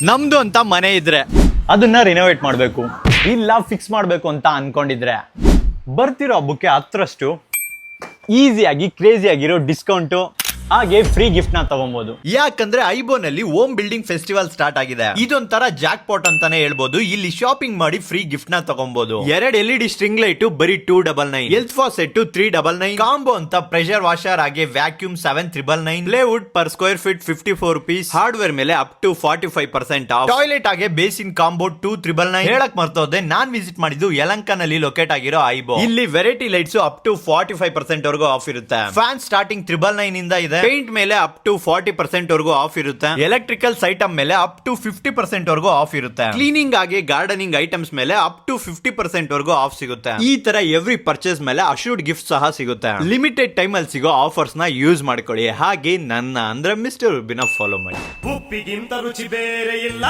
ನಮ್ದು ಅಂತ ಮನೆ ಇದ್ರೆ ಅದನ್ನ ರಿನೋವೇಟ್ ಮಾಡಬೇಕು ಇಲ್ಲ ಫಿಕ್ಸ್ ಮಾಡಬೇಕು ಅಂತ ಅನ್ಕೊಂಡಿದ್ರೆ ಬರ್ತಿರೋ ಹಬ್ಬಕ್ಕೆ 10ರಷ್ಟು ಈಸಿಯಾಗಿ ಕ್ರೇಜಿಯಾಗಿರೋ ಡಿಸ್ಕೌಂಟು ಹಾಗೆ ಫ್ರೀ ಗಿಫ್ಟ್ ನ ತಗೊಬಹುದು. ಯಾಕಂದ್ರೆ ಐಬೋನಲ್ಲಿ ಹೋಮ್ ಬಿಲ್ಡಿಂಗ್ ಫೆಸ್ಟಿವಲ್ ಸ್ಟಾರ್ಟ್ ಆಗಿದೆ. ಇದೊಂಥರ ಜಾಕ್ ಪಾಟ್ ಅಂತಾನೆ ಹೇಳ್ಬೋದು. ಇಲ್ಲಿ ಶಾಪಿಂಗ್ ಮಾಡಿ ಫ್ರೀ ಗಿಫ್ಟ್ ನ ತಗೊಬಹುದು. 2 LED ಸ್ಟ್ರಿಂಗ್ ಲೈಟ್ ಬರೀ 299, ಹೆಲ್ತ್ ಫಾರ್ ಸೆಟ್ 399, ಕಾಂಬೋ ಅಂತ ಪ್ರೆಷರ್ ವಾಷರ್ ಹಾಗೆ vacuum 7999, plywood per square feet 54 rupees, hardware ಮೇಲೆ ಅಪ್ ಟು 45% ಆಫ್, ಟಾಯ್ಲೆಟ್ ಹಾಗೆ ಬೇಸಿನ್ ಕಾಂಬೋ 2999. ಹೇಳಕ್ ಮರ್ತೋದೆ, ನಾನ್ ವಿಸಿಟ್ ಮಾಡಿದ್ದು ಯಲಂಕನಲ್ಲಿ ಲೊಕೇಟ್ ಆಗಿರೋ ಐಬೋ. ಇಲ್ಲಿ ವೆರೈಟಿ ಲೈಟ್ಸ್ ಅಪ್ ಟು 45% ವರೆಗೂ ಆಫ್ ಇರುತ್ತೆ. ಫ್ಯಾನ್ ಸ್ಟಾರ್ಟಿಂಗ್ 999 ಇಂದ ಇದೆ. ಪೇಂಟ್ ಮೇಲೆ ಅಪ್ ಟು 40% ವರೆಗೂ ಆಫ್ ಇರುತ್ತೆ. ಎಲೆಕ್ಟ್ರಿಕಲ್ಸ್ ಐಟಮ್ ಮೇಲೆ ಅಪ್ ಟು 50% ವರೆಗೂ ಆಫ್ ಇರುತ್ತೆ. ಕ್ಲೀನಿಂಗ್ ಹಾಗೆ ಗಾರ್ಡನಿಂಗ್ ಐಟಮ್ಸ್ ಮೇಲೆ ಅಪ್ ಟು 50% ವರೆಗೂ ಆಫ್ ಸಿಗುತ್ತೆ. ಈ ತರ ಎವ್ರಿ ಪರ್ಚೇಸ್ ಮೇಲೆ ಅಶ್ಯೂರ್ಡ್ ಗಿಫ್ಟ್ ಸಹ ಸಿಗುತ್ತೆ. ಲಿಮಿಟೆಡ್ ಟೈಮ್ ಅಲ್ಲಿ ಸಿಗೋ ಆಫರ್ಸ್ ನ ಯೂಸ್ ಮಾಡ್ಕೊಳ್ಳಿ. ಹಾಗೆ ನನ್ನ ಅಂದ್ರೆ ಮಿಸ್ಟರ್ ರುಬಿನ ಫಾಲೋ ಮಾಡಿ. ಉಪ್ಪಿಗಿಂತ ರುಚಿ ಬೇರೆ ಇಲ್ಲ.